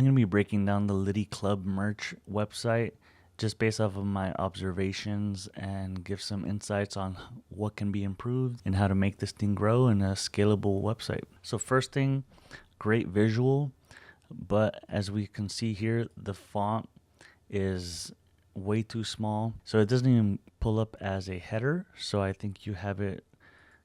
I'm going to be breaking down the Liddy Club merch website just based off of my observations and give some insights on what can be improved and how to make this thing grow in a scalable website. So first thing, great visual, but as we can see here, the font is way too small. So it doesn't even pull up as a header. So I think you have it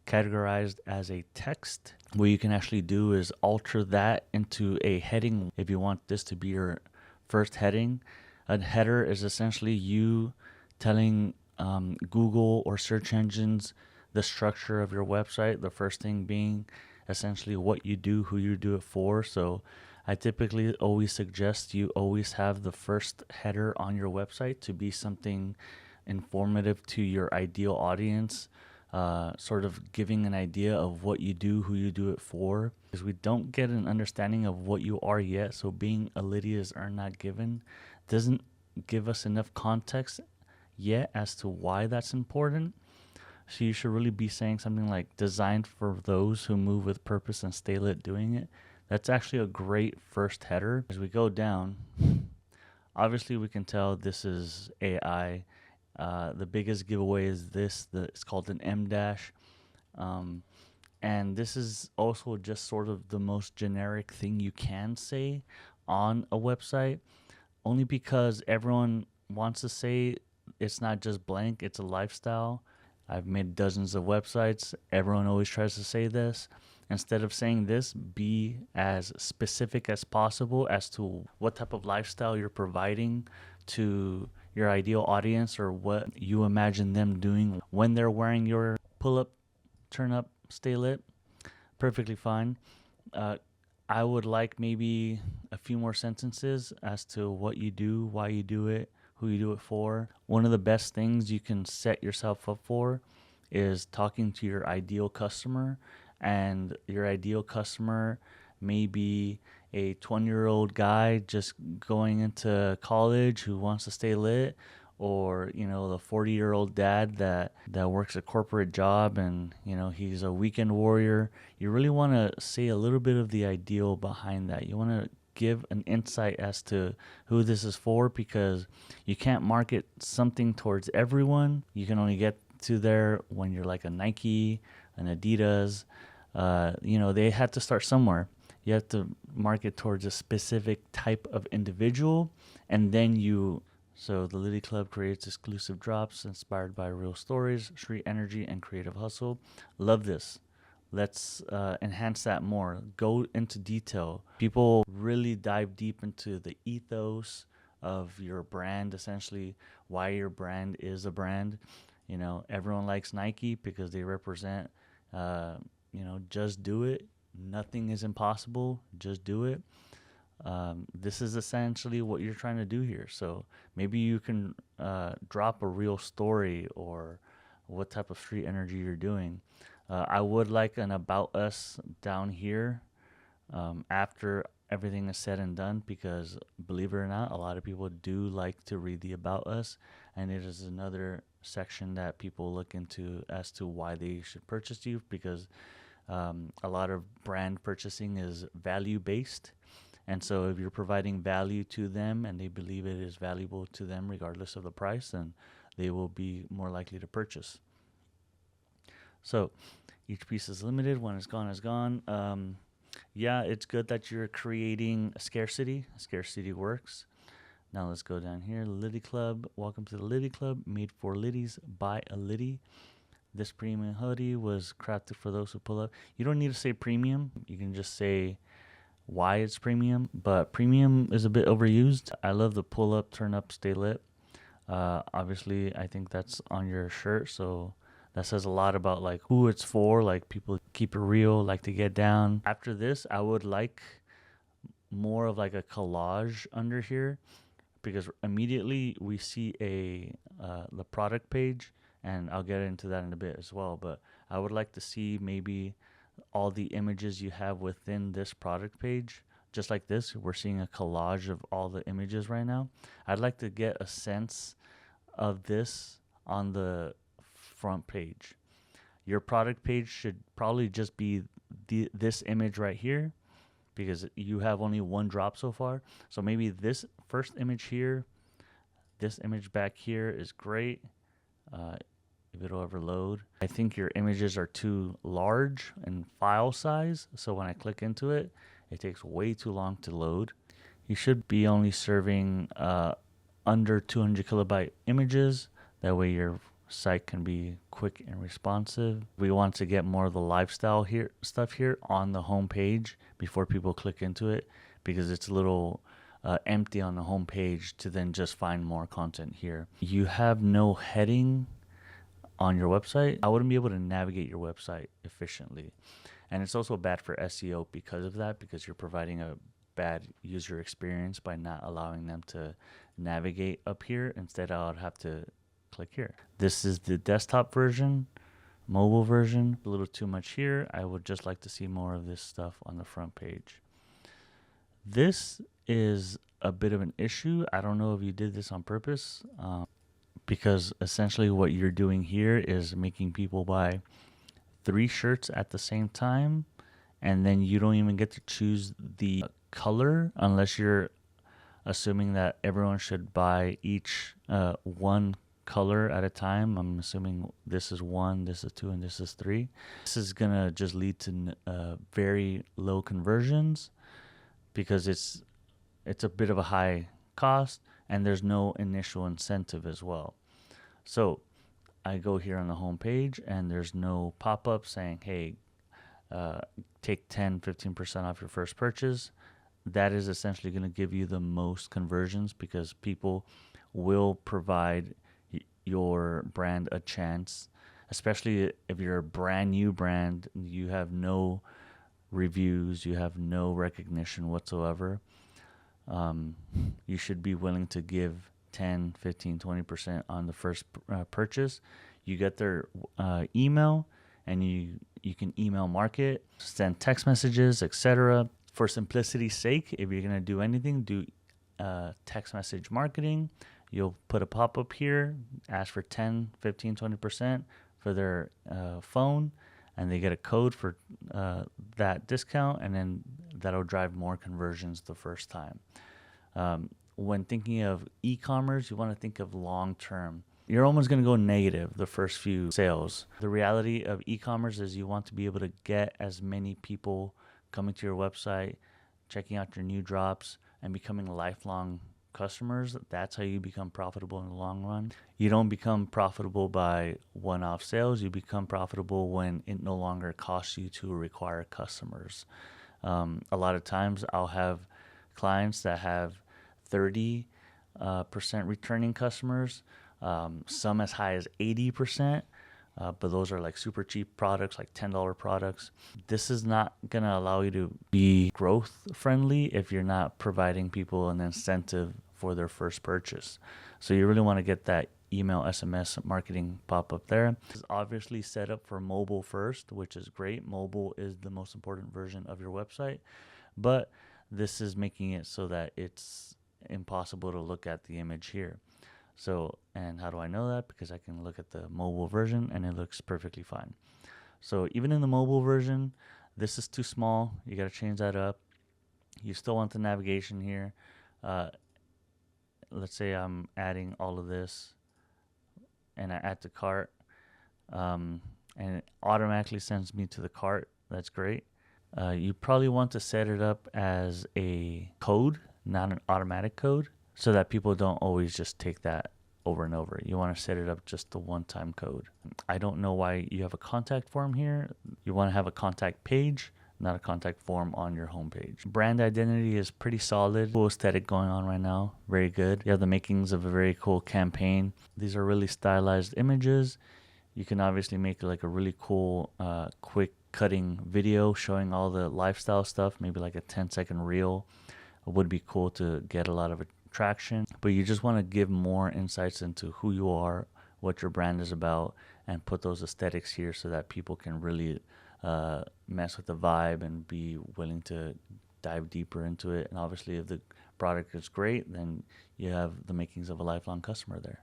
categorized as a text. What you can actually do is alter that into a heading if you want this to be your first heading. A header is essentially you telling Google or search engines the structure of your website. The first thing being essentially what you do, who you do it for. So I typically always suggest you always have the first header on your website to be something informative to your ideal audience, sort of giving an idea of what you do, who you do it for, because we don't get an understanding of what you are yet. So being a Lydia's are not given doesn't give us enough context yet as to why that's important. So you should really be saying something like designed for those who move with purpose and stay lit doing it. That's actually a great first header. As we go down, obviously we can tell this is AI. The biggest giveaway is this. It's called an M dash. And this is also just sort of the most generic thing you can say on a website, only because everyone wants to say it's not just blank, it's a lifestyle. I've made dozens of websites. Everyone always tries to say this. Instead of saying this, be as specific as possible as to what type of lifestyle you're providing to your ideal audience or what you imagine them doing when they're wearing your pull up, turn up, stay lit. Perfectly fine. I would like maybe a few more sentences as to what you do, why you do it, who you do it for. One of the best things you can set yourself up for is talking to your ideal customer, and your ideal customer may be a 20-year-old guy just going into college who wants to stay lit, or the 40-year-old dad that works a corporate job and he's a weekend warrior. You really want to say a little bit of the ideal behind that. You want to give an insight as to who this is for, because you can't market something towards everyone. You can only get to there when you're like a Nike, an Adidas. They had to start somewhere. You have to market towards a specific type of individual, and then so the Liddy Club creates exclusive drops inspired by real stories, street energy, and creative hustle. Love this. Let's enhance that more. Go into detail. People really dive deep into the ethos of your brand, essentially why your brand is a brand. Everyone likes Nike because they represent, just do it. Nothing is impossible. Just do it. This is essentially what you're trying to do here. So maybe you can drop a real story or what type of street energy you're doing. I would like an about us down here after everything is said and done, because believe it or not, a lot of people do like to read the about us, and it is another section that people look into as to why they should purchase you, because a lot of brand purchasing is value based. And so if you're providing value to them and they believe it is valuable to them regardless of the price, then they will be more likely to purchase. So each piece is limited. When it's gone, it's gone. Yeah, it's good that you're creating a scarcity. Scarcity works. Now let's go down here. Liddy Club. Welcome to the Liddy Club. Made for Liddies by a Liddy. This premium hoodie was crafted for those who pull up. You don't need to say premium. You can just say why it's premium, but premium is a bit overused. I love the pull up, turn up, stay lit. Obviously, I think that's on your shirt, so that says a lot about like who it's for. Like, people keep it real, like to get down. After this, I would like more of like a collage under here, because immediately we see the product page, and I'll get into that in a bit as well. But I would like to see maybe all the images you have within this product page. Just like this, we're seeing a collage of all the images right now. I'd like to get a sense of this on the front page. Your product page should probably just be this image right here, because you have only one drop so far. So maybe this first image here, this image back here is great. If it'll ever load. I think your images are too large in file size, so when I click into it, it takes way too long to load. You should be only serving under 200 kilobyte images. That way your site can be quick and responsive. We want to get more of the lifestyle stuff here on the home page before people click into it, because it's a little empty on the home page to then just find more content here. You have no heading on your website. I wouldn't be able to navigate your website efficiently. And it's also bad for SEO because of that, because you're providing a bad user experience by not allowing them to navigate up here. Instead, I would have to click here. This is the desktop version, mobile version. A little too much here. I would just like to see more of this stuff on the front page. This is a bit of an issue. I don't know if you did this on purpose. Because essentially what you're doing here is making people buy 3 shirts at the same time, and then you don't even get to choose the color unless you're assuming that everyone should buy each one color at a time. I'm assuming this is 1, this is 2, and this is 3. This is gonna just lead to very low conversions, because it's a bit of a high cost, and there's no initial incentive as well. So I go here on the home page, and there's no pop-up saying, hey, take 10-15% off your first purchase. That is essentially going to give you the most conversions, because people will provide your brand a chance, especially if you're a brand new brand, you have no reviews, you have no recognition whatsoever. You should be willing to give 10, 15, 20% on the first purchase. You get their email, and you can email market, send text messages, etc. For simplicity's sake, if you're going to do anything, do text message marketing. You'll put a pop-up here, ask for 10, 15, 20% for their phone, and they get a code for that discount, and then that'll drive more conversions the first time. When thinking of e-commerce, you want to think of long-term. You're almost going to go negative the first few sales. The reality of e-commerce is you want to be able to get as many people coming to your website, checking out your new drops, and becoming lifelong customers. That's how you become profitable in the long run. You don't become profitable by one-off sales. You become profitable when it no longer costs you to acquire customers. A lot of times I'll have clients that have 30% returning customers, some as high as 80%, but those are like super cheap products, like $10 products. This is not going to allow you to be growth friendly if you're not providing people an incentive for their first purchase. So you really want to get that email SMS marketing pop up there. It's obviously set up for mobile first, which is great. Mobile is the most important version of your website, but this is making it so that it's impossible to look at the image here. So, and how do I know that? Because I can look at the mobile version and it looks perfectly fine. So even in the mobile version, this is too small. You got to change that up. You still want the navigation here. Let's say I'm adding all of this and I add to cart, and it automatically sends me to the cart. That's great. You probably want to set it up as a code, not an automatic code, so that people don't always just take that over and over. You want to set it up just the one-time code. I don't know why you have a contact form here. You want to have a contact page, not a contact form on your homepage. Brand identity is pretty solid. Cool aesthetic going on right now. Very good. You have the makings of a very cool campaign. These are really stylized images. You can obviously make like a really cool, quick cutting video showing all the lifestyle stuff, maybe like a 10-second reel. It would be cool to get a lot of traction, but you just want to give more insights into who you are, what your brand is about, and put those aesthetics here so that people can really mess with the vibe and be willing to dive deeper into it. And obviously, if the product is great, then you have the makings of a lifelong customer there.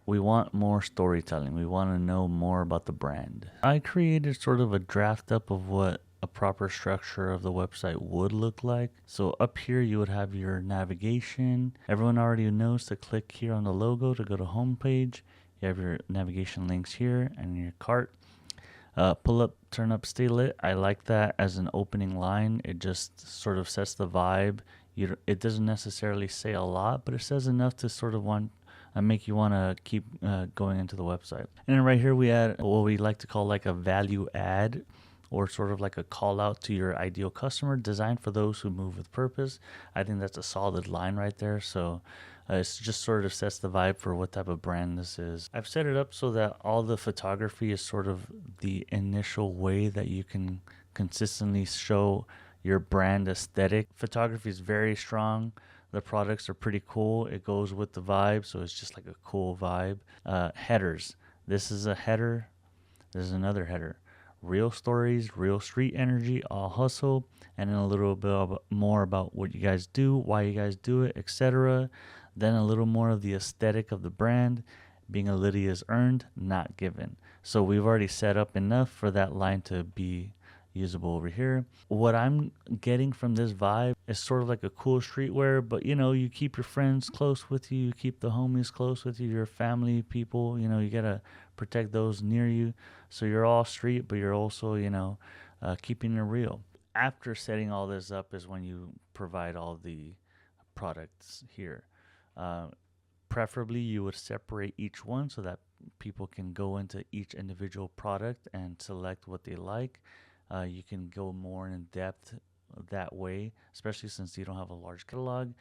We want more storytelling. We want to know more about the brand. I created sort of a draft up of what a proper structure of the website would look like. So up here you would have your navigation. Everyone already knows to click here on the logo to go to homepage. You have your navigation links here and your cart. Pull up, turn up, stay lit. I like that as an opening line. It just sort of sets the vibe. It doesn't necessarily say a lot, but it says enough to sort of make you want to keep going into the website. And then right here we add what we like to call like a value add, or sort of like a call out to your ideal customer, designed for those who move with purpose. I think that's a solid line right there. So it just sort of sets the vibe for what type of brand this is. I've set it up so that all the photography is sort of the initial way that you can consistently show your brand aesthetic. Photography is very strong. The products are pretty cool. It goes with the vibe, so it's just like a cool vibe. Headers. This is a header. There's another header. Real stories, real street energy, all hustle, and then a little bit more about what you guys do, why you guys do it, etc. Then a little more of the aesthetic of the brand. Being a Liddy is earned, not given. So we've already set up enough for that line to be usable over here. What I'm getting from this vibe is sort of like a cool streetwear, but you keep your friends close with you, you keep the homies close with you, your family people, you gotta protect those near you. So you're all street, but you're also, keeping it real. After setting all this up is when you provide all the products here. Preferably you would separate each one so that people can go into each individual product and select what they like. You can go more in depth that way, especially since you don't have a large catalog.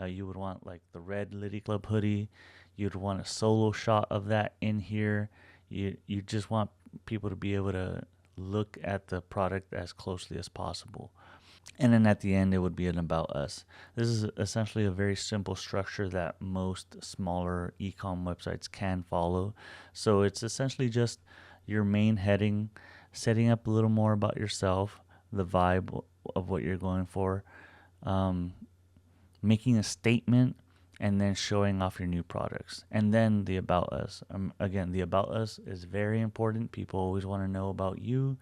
You would want like the red Liddy Club hoodie. You'd want a solo shot of that in here. You just want people to be able to look at the product as closely as possible. And then at the end, it would be an about us. This is essentially a very simple structure that most smaller e-com websites can follow. So it's essentially just your main heading, setting up a little more about yourself, the vibe of what you're going for, making a statement, and then showing off your new products. And then the about us. Again, the about us is very important. People always want to know about you,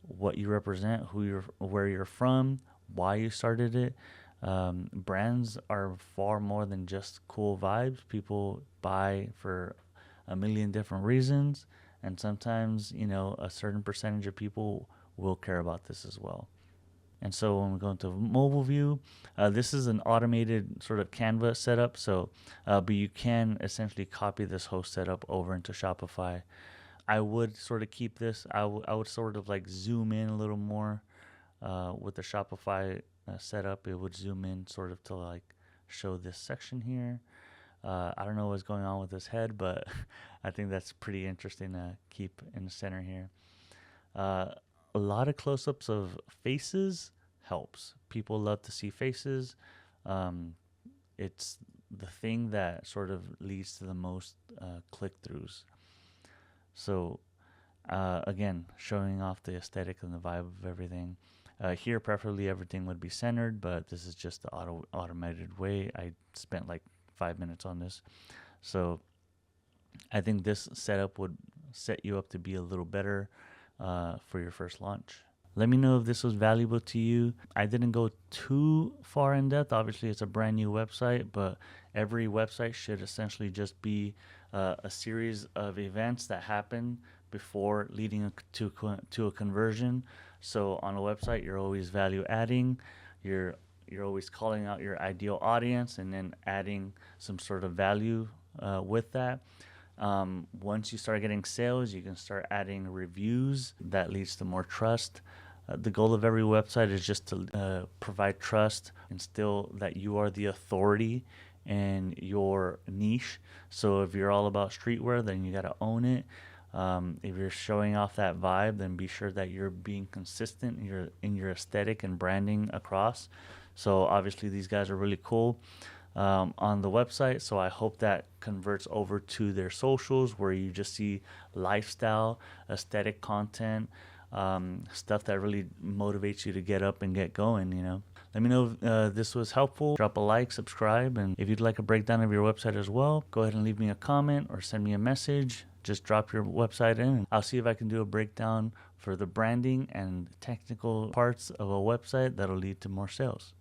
what you represent, where you're from, why you started it. Brands are far more than just cool vibes. People buy for a million different reasons, and sometimes a certain percentage of people will care about this as well. And so when we go into mobile view, this is an automated sort of Canva setup. So, but you can essentially copy this whole setup over into Shopify. I would sort of keep this. I would sort of like zoom in a little more with the Shopify setup. It would zoom in sort of to like show this section here. I don't know what's going on with this head, but I think that's pretty interesting to keep in the center here. A lot of close-ups of faces helps. People love to see faces. It's the thing that sort of leads to the most click-throughs. So again, showing off the aesthetic and the vibe of everything. Here, preferably everything would be centered, but this is just the automated way. I spent like 5 minutes on this. So I think this setup would set you up to be a little better for your first launch. Let me know if this was valuable to you. I didn't go too far in depth. Obviously, it's a brand new website, but every website should essentially just be a series of events that happen before leading to a conversion. So on a website, you're always value adding. You're always calling out your ideal audience and then adding some sort of value with that. Once you start getting sales, you can start adding reviews. That leads to more trust. The goal of every website is just to provide trust, instill that you are the authority in your niche. So if you're all about streetwear, then you got to own it. If you're showing off that vibe, then be sure that you're being consistent in your aesthetic and branding across. So obviously these guys are really cool on the website. So I hope that converts over to their socials, where you just see lifestyle, aesthetic content, stuff that really motivates you to get up and get going, Let me know if this was helpful. Drop a like, subscribe, and if you'd like a breakdown of your website as well, go ahead and leave me a comment or send me a message. just drop your website in. I'll see if I can do a breakdown for the branding and technical parts of a website that'll lead to more sales.